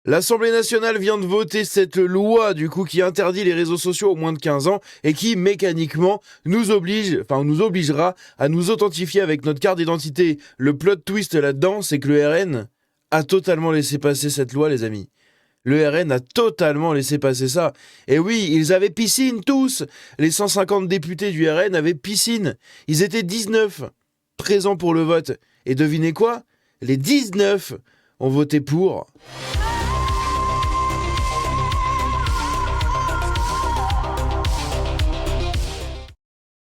L'Assemblée nationale vient de voter cette loi du coup qui interdit les réseaux sociaux aux moins de 15 ans et qui mécaniquement nous obligera à nous authentifier avec notre carte d'identité. Le plot twist là-dedans, c'est que le RN a totalement laissé passer cette loi, les amis. Le RN a totalement laissé passer ça. Et oui, ils avaient piscine tous. Les 150 députés du RN avaient piscine. Ils étaient 19 présents pour le vote. Et devinez quoi ? Les 19 ont voté pour.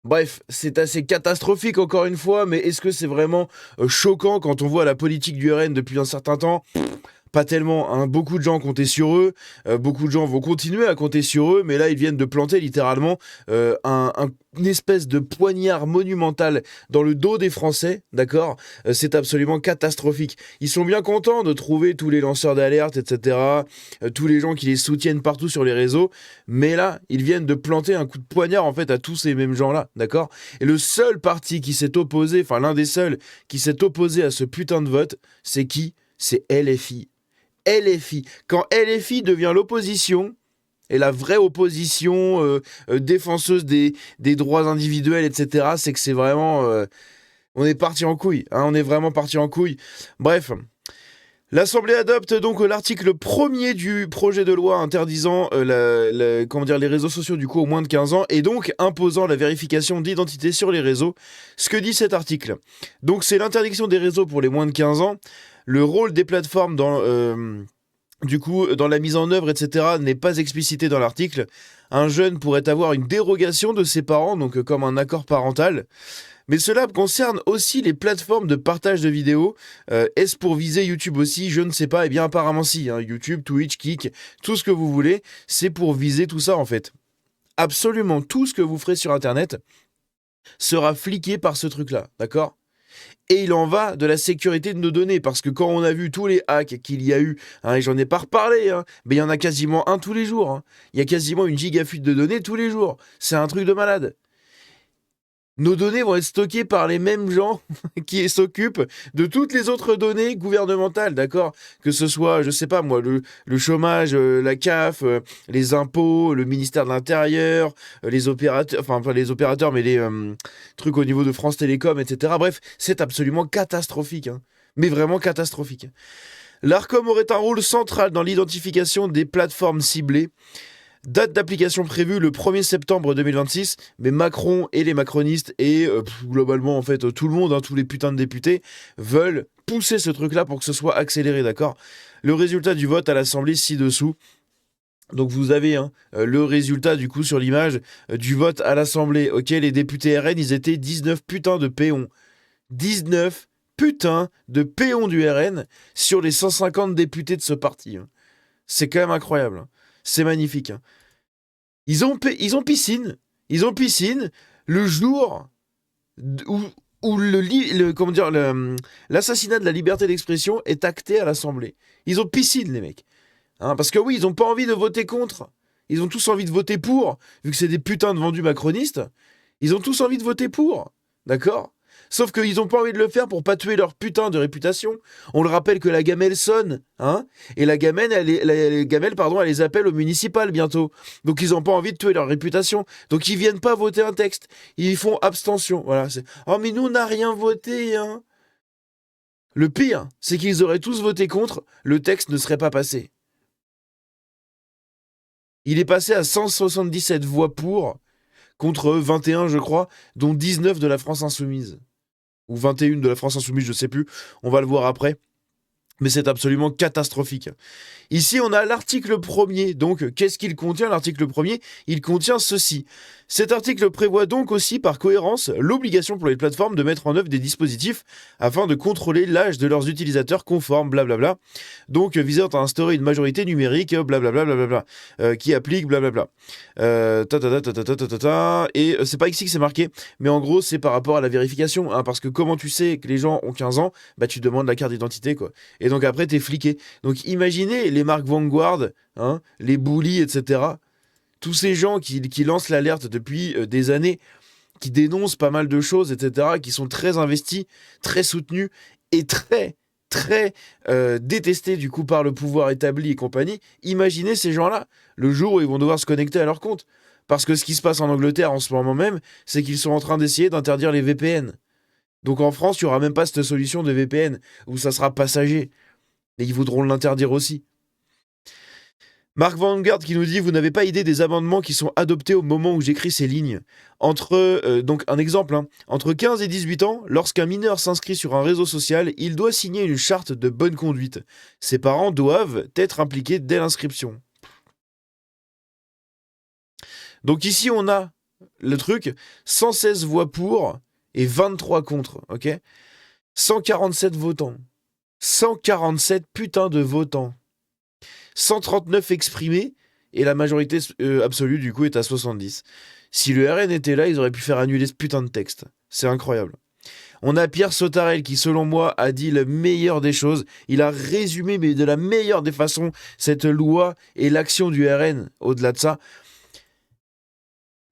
Bref, c'est assez catastrophique encore une fois, mais est-ce que c'est vraiment choquant quand on voit la politique du RN depuis un certain temps ? Pas tellement, hein. Beaucoup de gens comptaient sur eux, beaucoup de gens vont continuer à compter sur eux, mais là ils viennent de planter littéralement une espèce de poignard monumental dans le dos des Français, d'accord ? C'est absolument catastrophique. Ils sont bien contents de trouver tous les lanceurs d'alerte, etc., tous les gens qui les soutiennent partout sur les réseaux, mais là ils viennent de planter un coup de poignard en fait à tous ces mêmes gens-là, d'accord ? Et le seul parti qui s'est opposé, enfin l'un des seuls qui s'est opposé à ce putain de vote, c'est qui ? C'est LFI. LFI. Quand LFI devient l'opposition, et la vraie opposition défenseuse des droits individuels, etc., c'est que c'est vraiment... on est parti en couille. Hein, on est vraiment parti en couille. Bref. L'Assemblée adopte donc l'article 1er du projet de loi interdisant les réseaux sociaux du coup aux moins de 15 ans et donc imposant la vérification d'identité sur les réseaux. Ce que dit cet article. Donc c'est l'interdiction des réseaux pour les moins de 15 ans. Le rôle des plateformes dans la mise en œuvre, etc., n'est pas explicité dans l'article. Un jeune pourrait avoir une dérogation de ses parents, donc comme un accord parental. Mais cela concerne aussi les plateformes de partage de vidéos. Est-ce pour viser YouTube aussi ? Je ne sais pas. Eh bien, apparemment si. Hein. YouTube, Twitch, Kik, tout ce que vous voulez, c'est pour viser tout ça en fait. Absolument tout ce que vous ferez sur Internet sera fliqué par ce truc-là, d'accord ? Et il en va de la sécurité de nos données, parce que quand on a vu tous les hacks qu'il y a eu, hein, et j'en ai pas reparlé, hein, mais il y en a quasiment un tous les jours. Hein. Il y a quasiment une gigafuite de données tous les jours. C'est un truc de malade. Nos données vont être stockées par les mêmes gens qui s'occupent de toutes les autres données gouvernementales, d'accord ? Que ce soit, je sais pas moi, le chômage, la CAF, les impôts, le ministère de l'Intérieur, les opérateurs, enfin pas les opérateurs, mais les trucs au niveau de France Télécom, etc. Bref, c'est absolument catastrophique, hein. Mais vraiment catastrophique. L'Arcom aurait un rôle central dans l'identification des plateformes ciblées. Date d'application prévue le 1er septembre 2026, mais Macron et les macronistes et globalement en fait tout le monde, hein, tous les putains de députés, veulent pousser ce truc-là pour que ce soit accéléré, d'accord ? Le résultat du vote à l'Assemblée ci-dessous. Donc vous avez le résultat du coup sur l'image du vote à l'Assemblée. Ok, les députés RN, ils étaient 19 putains de péons. 19 putains de péons du RN sur les 150 députés de ce parti. Hein. C'est quand même incroyable. Hein. C'est magnifique. Hein. Ils ont piscine. Ils ont piscine le jour où l'assassinat de la liberté d'expression est acté à l'Assemblée. Ils ont piscine, les mecs. Hein, parce que oui, ils n'ont pas envie de voter contre. Ils ont tous envie de voter pour, vu que c'est des putains de vendus macronistes. Ils ont tous envie de voter pour. D'accord ? Sauf qu'ils n'ont pas envie de le faire pour pas tuer leur putain de réputation. On le rappelle que la gamelle sonne, hein, et la gamelle, elle les appelle au municipal bientôt. Donc ils n'ont pas envie de tuer leur réputation. Donc ils viennent pas voter un texte. Ils font abstention. Voilà. Oh mais nous on n'a rien voté, hein. Le pire, c'est qu'ils auraient tous voté contre, le texte ne serait pas passé. Il est passé à 177 voix pour, contre 21 je crois, dont 19 de la France Insoumise. Ou 21 de la France Insoumise, je sais plus, on va le voir après. Mais c'est absolument catastrophique. Ici, on a l'article 1er. Donc, qu'est-ce qu'il contient, l'article 1er ? Il contient ceci. Cet article prévoit donc aussi, par cohérence, l'obligation pour les plateformes de mettre en œuvre des dispositifs afin de contrôler l'âge de leurs utilisateurs conformes, blablabla. Donc, visant à instaurer une majorité numérique, blablabla, qui applique, blablabla. Et c'est pas ici que c'est marqué, mais en gros, c'est par rapport à la vérification. Hein, parce que comment tu sais que les gens ont 15 ans ? Bah, tu demandes la carte d'identité, quoi. Et donc après, t'es fliqué. Donc imaginez les marques Vanguard, hein, les bullies, etc. Tous ces gens qui lancent l'alerte depuis des années, qui dénoncent pas mal de choses, etc., qui sont très investis, très soutenus et très, très détestés du coup par le pouvoir établi et compagnie. Imaginez ces gens-là, le jour où ils vont devoir se connecter à leur compte. Parce que ce qui se passe en Angleterre en ce moment même, c'est qu'ils sont en train d'essayer d'interdire les VPN. Donc en France, il n'y aura même pas cette solution de VPN, où ça sera passager. Et ils voudront l'interdire aussi. Marc Vanguard qui nous dit: vous n'avez pas idée des amendements qui sont adoptés au moment où j'écris ces lignes. Donc un exemple, entre 15 et 18 ans, lorsqu'un mineur s'inscrit sur un réseau social, il doit signer une charte de bonne conduite. Ses parents doivent être impliqués dès l'inscription. Donc ici on a le truc, 116 voix pour et 23 contre, ok, 147 votants. 147 putains de votants. 139 exprimés, et la majorité absolue, du coup, est à 70. Si le RN était là, ils auraient pu faire annuler ce putain de texte. C'est incroyable. On a Pierre Sautarel qui, selon moi, a dit le meilleur des choses. Il a résumé, mais de la meilleure des façons, cette loi et l'action du RN. Au-delà de ça,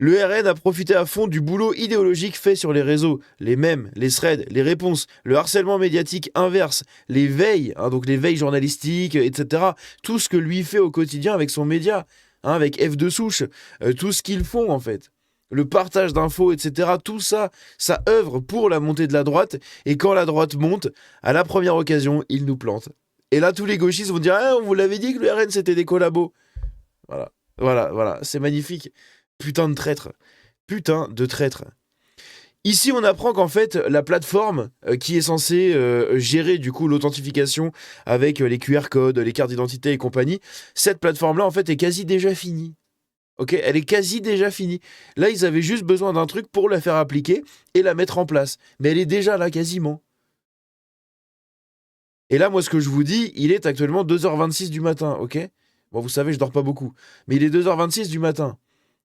le RN a profité à fond du boulot idéologique fait sur les réseaux, les mèmes, les threads, les réponses, le harcèlement médiatique inverse, les veilles, donc les veilles journalistiques, etc. Tout ce que lui fait au quotidien avec son média, avec F de souche, tout ce qu'ils font en fait. Le partage d'infos, etc. Tout ça, ça œuvre pour la montée de la droite. Et quand la droite monte, à la première occasion, ils nous plantent. Et là, tous les gauchistes vont dire: ah, on vous l'avait dit que le RN c'était des collabos. Voilà, c'est magnifique. Putain de traître. Putain de traître. Ici, on apprend qu'en fait, la plateforme qui est censée gérer du coup l'authentification avec les QR codes, les cartes d'identité et compagnie, cette plateforme-là, en fait, est quasi déjà finie. Ok, elle est quasi déjà finie. Là, ils avaient juste besoin d'un truc pour la faire appliquer et la mettre en place. Mais elle est déjà là, quasiment. Et là, moi, ce que je vous dis, il est actuellement 2h26 du matin, ok? Bon, vous savez, je dors pas beaucoup. Mais il est 2h26 du matin.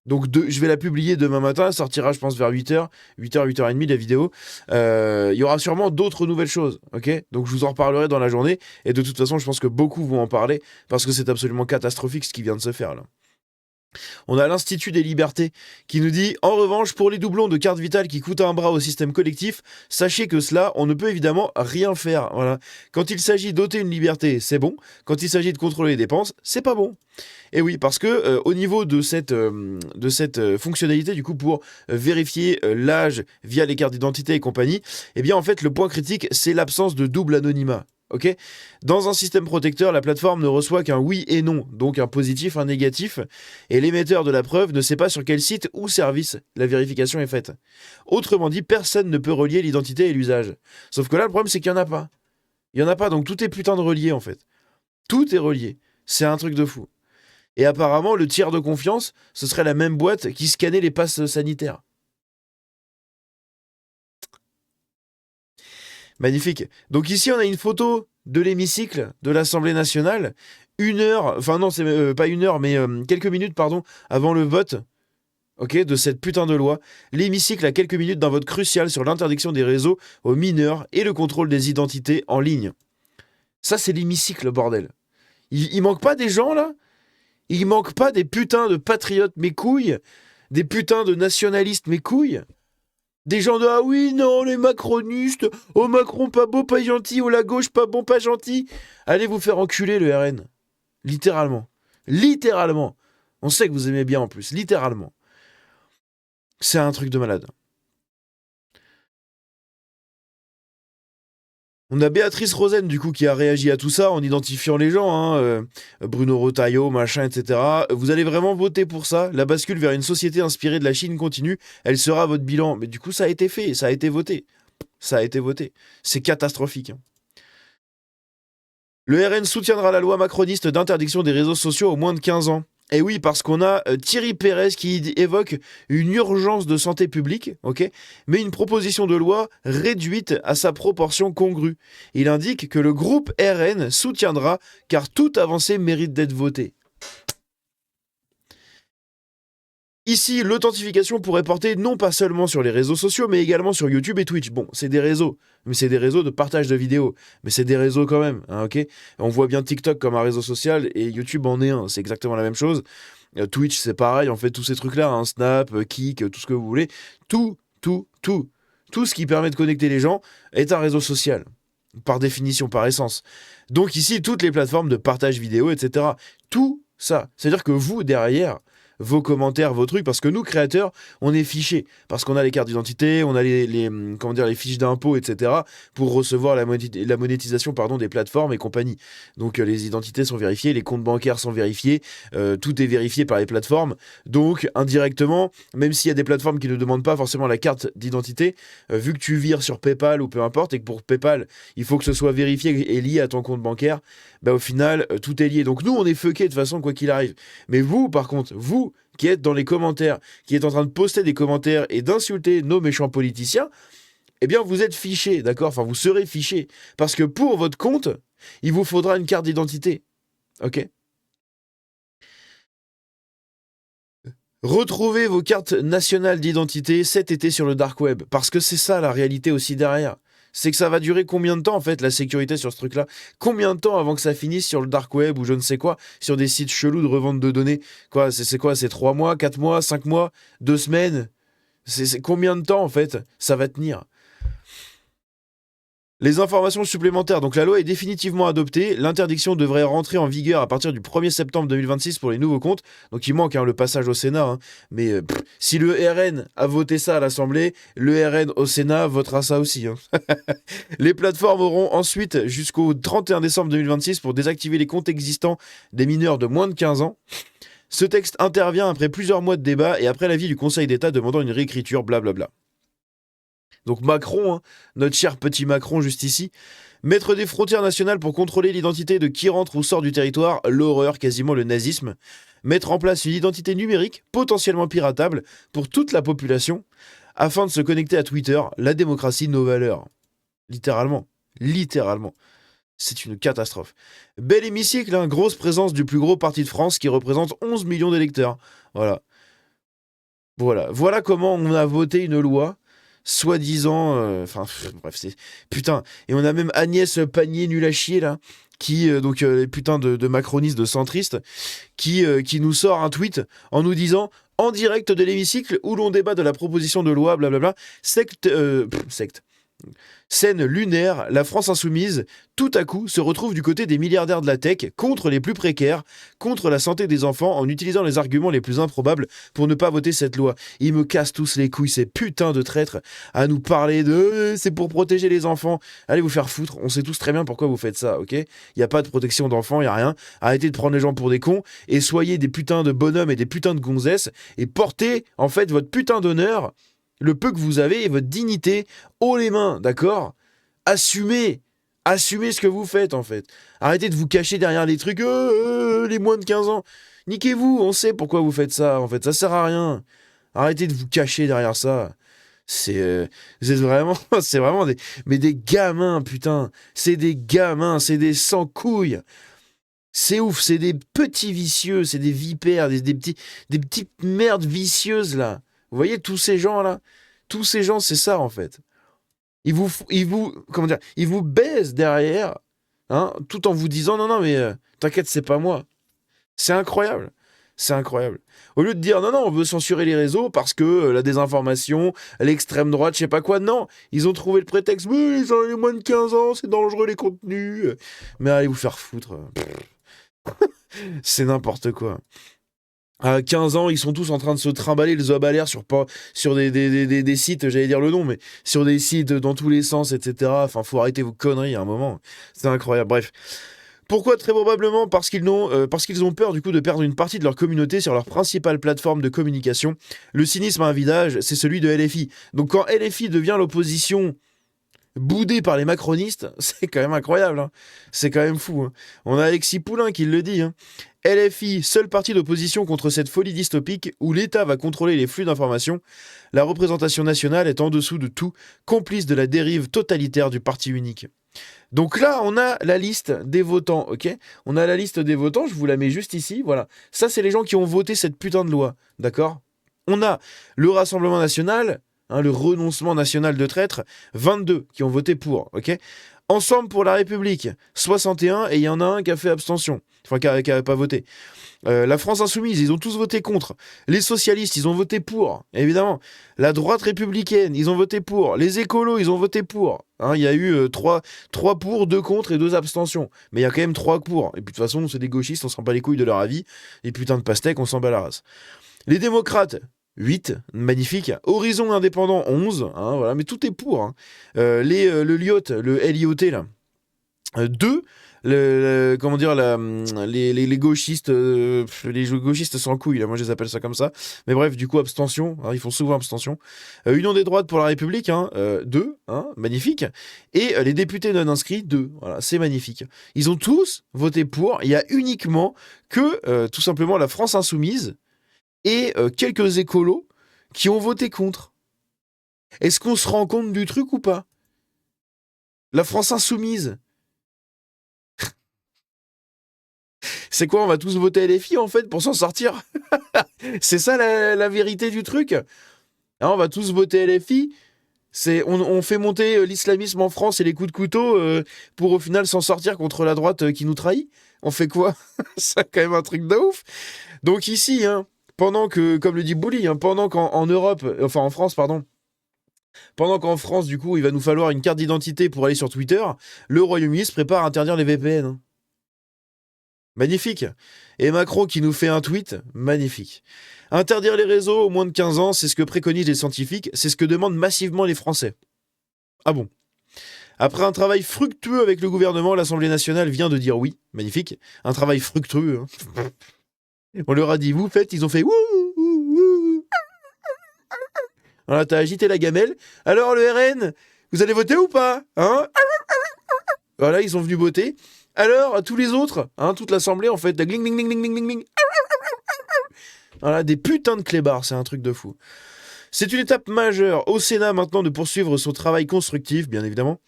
Donc je vais la publier demain matin, elle sortira je pense vers 8h, 8h, 8h30 la vidéo. Il y aura sûrement d'autres nouvelles choses, ok? Donc je vous en reparlerai dans la journée, et de toute façon je pense que beaucoup vont en parler, parce que c'est absolument catastrophique ce qui vient de se faire là. On a l'Institut des Libertés qui nous dit: en revanche, pour les doublons de carte vitale qui coûtent un bras au système collectif, sachez que cela, on ne peut évidemment rien faire. Voilà. Quand il s'agit d'ôter une liberté, c'est bon. Quand il s'agit de contrôler les dépenses, c'est pas bon. Et oui, parce que au niveau de cette fonctionnalité, du coup, pour vérifier l'âge via les cartes d'identité et compagnie, eh bien, en fait, le point critique, c'est l'absence de double anonymat. Ok ? Dans un système protecteur, la plateforme ne reçoit qu'un oui et non, donc un positif, un négatif, et l'émetteur de la preuve ne sait pas sur quel site ou service la vérification est faite. Autrement dit, personne ne peut relier l'identité et l'usage. Sauf que là, le problème, c'est qu'il n'y en a pas. Il n'y en a pas, donc tout est putain de relié, en fait. Tout est relié. C'est un truc de fou. Et apparemment, le tiers de confiance, ce serait la même boîte qui scannait les passes sanitaires. Magnifique. Donc ici, on a une photo de l'hémicycle de l'Assemblée nationale. Pas une heure, mais quelques minutes, pardon, avant le vote, ok, de cette putain de loi. L'hémicycle a quelques minutes d'un vote crucial sur l'interdiction des réseaux aux mineurs et le contrôle des identités en ligne. Ça, c'est l'hémicycle, bordel. Il manque pas des gens, là ? Il manque pas des putains de patriotes mes couilles, des putains de nationalistes mes couilles, des gens de: ah oui, non, les macronistes, oh Macron pas beau, pas gentil, oh la gauche pas bon, pas gentil. Allez vous faire enculer le RN. Littéralement. Littéralement. On sait que vous aimez bien en plus, littéralement. C'est un truc de malade. On a Béatrice Rosen, du coup, qui a réagi à tout ça en identifiant les gens, Bruno Retailleau, machin, etc. Vous allez vraiment voter pour ça? La bascule vers une société inspirée de la Chine continue, elle sera votre bilan. Mais du coup, ça a été fait, ça a été voté. Ça a été voté. C'est catastrophique. Le RN soutiendra la loi macroniste d'interdiction des réseaux sociaux aux moins de 15 ans. Et oui, parce qu'on a Thierry Pérez qui évoque une urgence de santé publique, ok, mais une proposition de loi réduite à sa proportion congrue. Il indique que le groupe RN soutiendra car toute avancée mérite d'être votée. Ici, l'authentification pourrait porter non pas seulement sur les réseaux sociaux, mais également sur YouTube et Twitch. Bon, c'est des réseaux, mais c'est des réseaux de partage de vidéos. Mais c'est des réseaux quand même, ok ? On voit bien TikTok comme un réseau social et YouTube en est un, c'est exactement la même chose. Twitch, c'est pareil, on fait tous ces trucs-là, Snap, Kik, tout ce que vous voulez. Tout ce qui permet de connecter les gens est un réseau social. par définition, par essence. Donc ici, toutes les plateformes de partage vidéo, etc. Tout ça. C'est-à-dire que vous, derrière, vos commentaires, vos trucs, parce que nous, créateurs, on est fichés. Parce qu'on a les cartes d'identité, on a les fiches d'impôts, etc. pour recevoir la monétisation des plateformes et compagnie. Donc les identités sont vérifiées, les comptes bancaires sont vérifiés, tout est vérifié par les plateformes. Donc indirectement, même s'il y a des plateformes qui ne demandent pas forcément la carte d'identité, vu que tu vires sur PayPal ou peu importe, et que pour PayPal, il faut que ce soit vérifié et lié à ton compte bancaire, au final, tout est lié. Donc nous, on est fuckés de toute façon, quoi qu'il arrive. Mais vous, par contre, vous qui êtes dans les commentaires, qui êtes en train de poster des commentaires et d'insulter nos méchants politiciens, eh bien, vous êtes fichés, d'accord? Enfin, vous serez fichés. Parce que pour votre compte, il vous faudra une carte d'identité. Ok? Retrouvez vos cartes nationales d'identité cet été sur le dark web. Parce que c'est ça la réalité aussi derrière. C'est que ça va durer combien de temps, en fait, la sécurité sur ce truc-là? Combien de temps avant que ça finisse sur le dark web ou je ne sais quoi, sur des sites chelous de revente de données? Quoi, c'est quoi? C'est 3 mois, 4 mois, 5 mois, 2 semaines? C'est combien de temps, en fait, ça va tenir? Les informations supplémentaires. Donc la loi est définitivement adoptée. L'interdiction devrait rentrer en vigueur à partir du 1er septembre 2026 pour les nouveaux comptes. Donc il manque le passage au Sénat. Mais si le RN a voté ça à l'Assemblée, le RN au Sénat votera ça aussi. Les plateformes auront ensuite jusqu'au 31 décembre 2026 pour désactiver les comptes existants des mineurs de moins de 15 ans. Ce texte intervient après plusieurs mois de débat et après l'avis du Conseil d'État demandant une réécriture, blablabla. Donc Macron, notre cher petit Macron juste ici, mettre des frontières nationales pour contrôler l'identité de qui rentre ou sort du territoire, l'horreur, quasiment le nazisme. Mettre en place une identité numérique, potentiellement piratable, pour toute la population, afin de se connecter à Twitter, la démocratie, nos valeurs. Littéralement. Littéralement. C'est une catastrophe. Bel hémicycle, grosse présence du plus gros parti de France qui représente 11 millions d'électeurs. Voilà. Voilà comment on a voté une loi soi-disant, bref, c'est putain. Et on a même Agnès Pannier nul à chier là, qui les putains de macronistes, de centristes, qui nous sort un tweet en nous disant en direct de l'hémicycle où l'on débat de la proposition de loi, blablabla, secte. Scène lunaire, la France insoumise, tout à coup, se retrouve du côté des milliardaires de la tech, contre les plus précaires, contre la santé des enfants, en utilisant les arguments les plus improbables pour ne pas voter cette loi. Ils me cassent tous les couilles, ces putains de traîtres, à nous parler de c'est pour protéger les enfants. Allez vous faire foutre, on sait tous très bien pourquoi vous faites ça, ok? Il n'y a pas de protection d'enfants, il n'y a rien. Arrêtez de prendre les gens pour des cons, et soyez des putains de bonhommes et des putains de gonzesses, et portez, en fait, votre putain d'honneur, le peu que vous avez et votre dignité haut les mains, d'accord? Assumez ce que vous faites, en fait. Arrêtez de vous cacher derrière les trucs, les moins de 15 ans. Niquez-vous, on sait pourquoi vous faites ça, en fait. Ça sert à rien. Arrêtez de vous cacher derrière ça. C'est vraiment des gamins, putain. C'est des gamins, c'est des sans-couilles. C'est ouf, c'est des petits vicieux, c'est des vipères, des petites merdes vicieuses, là. Vous voyez tous ces gens-là? Tous ces gens, c'est ça, en fait. Ils vous baisent derrière, tout en vous disant non, mais t'inquiète, c'est pas moi. C'est incroyable. C'est incroyable. Au lieu de dire non, on veut censurer les réseaux parce que la désinformation, l'extrême droite, je sais pas quoi, non. Ils ont trouvé le prétexte, mais ils ont les moins de 15 ans, c'est dangereux les contenus. Mais allez vous faire foutre. C'est n'importe quoi. À 15 ans, ils sont tous en train de se trimballer le zob à l'air sur des sites, j'allais dire le nom, mais sur des sites dans tous les sens, etc. Enfin, faut arrêter vos conneries à un moment. C'est incroyable. Bref. Pourquoi? Très probablement parce qu'ils ont peur du coup de perdre une partie de leur communauté sur leur principale plateforme de communication. Le cynisme a un visage, c'est celui de LFI. Donc quand LFI devient l'opposition boudée par les macronistes, c'est quand même incroyable. C'est quand même fou. On a Alexis Poulain qui le dit. LFI, seul parti d'opposition contre cette folie dystopique où l'État va contrôler les flux d'informations, la représentation nationale est en dessous de tout, complice de la dérive totalitaire du parti unique. Donc là, on a la liste des votants, ok? On a la liste des votants, je vous la mets juste ici, voilà. Ça, c'est les gens qui ont voté cette putain de loi, d'accord? On a le Rassemblement National, le renoncement national de traîtres, 22 qui ont voté pour, ok? Ensemble pour la République, 61, et il y en a un qui a fait abstention. Enfin, qui a pas voté. La France Insoumise, ils ont tous voté contre. Les socialistes, ils ont voté pour, évidemment. La droite républicaine, ils ont voté pour. Les écolos, ils ont voté pour. Hein, il y a eu 3 pour, 2 contre et 2 abstentions. Mais il y a quand même 3 pour. Et puis de toute façon, c'est des gauchistes, on s'en bat les couilles de leur avis. Les putains de pastèques, on s'en bat la race. Les démocrates, 8, magnifique. Horizon indépendant, 11. Hein, voilà, mais tout est pour. Hein. Le LIOT, le LIOT, là, 2. Comment dire, les gauchistes, les gauchistes sans couilles, là, moi je les appelle ça comme ça. Mais bref, du coup, abstention, hein, ils font souvent abstention. Union des droites pour la République, 2, magnifique. Et les députés non inscrits, 2, voilà, c'est magnifique. Ils ont tous voté pour, il y a uniquement que, tout simplement, la France Insoumise et quelques écolos qui ont voté contre. Est-ce qu'on se rend compte du truc ou pas? La France Insoumise. C'est quoi, on va tous voter LFI en fait pour s'en sortir? C'est ça la vérité du truc. Hein, on va tous voter LFI. On fait monter l'islamisme en France et les coups de couteau pour au final s'en sortir contre la droite qui nous trahit. On fait quoi? C'est quand même un truc de ouf. Donc ici, pendant que, comme le dit Bouli, pendant qu'en Europe, enfin en France, pardon, pendant qu'en France, du coup, il va nous falloir une carte d'identité pour aller sur Twitter, le Royaume-Uni se prépare à interdire les VPN. Magnifique. Et Macron qui nous fait un tweet, magnifique. Interdire les réseaux aux moins de 15 ans, c'est ce que préconisent les scientifiques, c'est ce que demandent massivement les Français. Ah bon? Après un travail fructueux avec le gouvernement, l'Assemblée nationale vient de dire oui, magnifique. Un travail fructueux. On leur a dit, vous faites, ils ont fait wouh, wouh, wouh. Voilà, t'as agité la gamelle. Alors le RN, vous allez voter ou pas? Voilà, ils sont venus voter. Alors, tous les autres, toute l'assemblée, en fait, gling, gling, gling, gling, gling, gling. Voilà, des putains de clébards, c'est un truc de fou. C'est une étape majeure au Sénat maintenant de poursuivre son travail constructif, bien évidemment,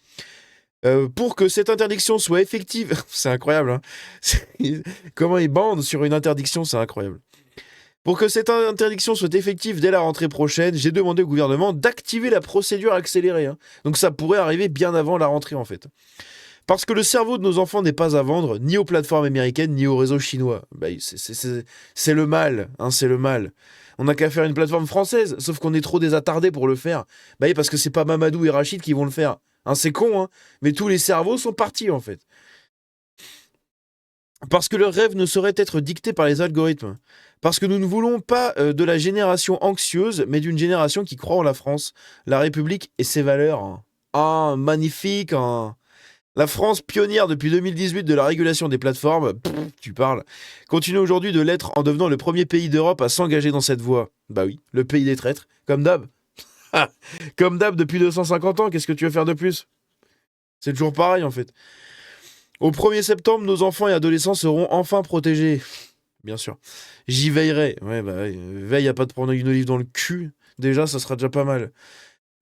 pour que cette interdiction soit effective. C'est incroyable, Comment ils bandent sur une interdiction, c'est incroyable. Pour que cette interdiction soit effective dès la rentrée prochaine, j'ai demandé au gouvernement d'activer la procédure accélérée. Donc ça pourrait arriver bien avant la rentrée, en fait. Parce que le cerveau de nos enfants n'est pas à vendre, ni aux plateformes américaines, ni aux réseaux chinois. Bah, c'est le mal, c'est le mal. On n'a qu'à faire une plateforme française, sauf qu'on est trop désattardés pour le faire. Bah oui, parce que c'est pas Mamadou et Rachid qui vont le faire. C'est con, mais tous les cerveaux sont partis, en fait. Parce que leur rêve ne saurait être dicté par les algorithmes. Parce que nous ne voulons pas de la génération anxieuse, mais d'une génération qui croit en la France, la République et ses valeurs. Magnifique, La France, pionnière depuis 2018 de la régulation des plateformes, tu parles, continue aujourd'hui de l'être en devenant le premier pays d'Europe à s'engager dans cette voie. Bah oui, le pays des traîtres, comme d'hab. Comme d'hab depuis 250 ans, qu'est-ce que tu veux faire de plus? C'est toujours pareil en fait. Au 1er septembre, nos enfants et adolescents seront enfin protégés. Bien sûr. J'y veillerai. Ouais, veille à pas te prendre une olive dans le cul. Déjà, ça sera déjà pas mal.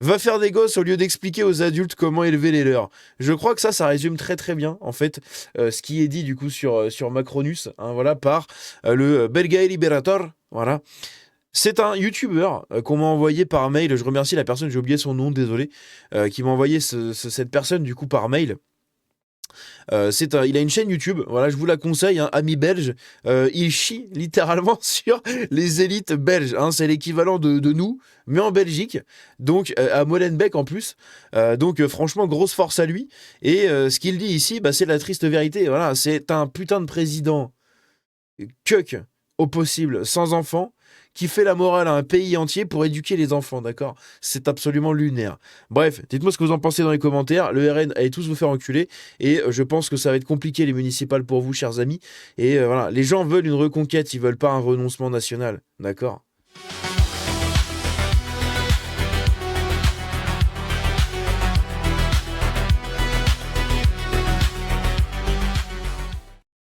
Va faire des gosses au lieu d'expliquer aux adultes comment élever les leurs. Je crois que ça résume très très bien, en fait, ce qui est dit du coup sur Macronus, voilà, par le Belgae Liberator, voilà. C'est un youtubeur qu'on m'a envoyé par mail, je remercie la personne, j'ai oublié son nom, désolé, qui m'a envoyé cette personne du coup par mail. Il a une chaîne YouTube, voilà, je vous la conseille, ami belge. Il chie littéralement sur les élites belges. C'est l'équivalent de nous, mais en Belgique. Donc à Molenbeek en plus. Donc franchement, grosse force à lui. Et ce qu'il dit ici, c'est la triste vérité. Voilà, c'est un putain de président cuck au possible, sans enfants, qui fait la morale à un pays entier pour éduquer les enfants, d'accord? C'est absolument lunaire. Bref, dites-moi ce que vous en pensez dans les commentaires. Le RN allez tous vous faire enculer, et je pense que ça va être compliqué les municipales pour vous, chers amis. Et voilà, les gens veulent une reconquête, ils veulent pas un renoncement national, d'accord?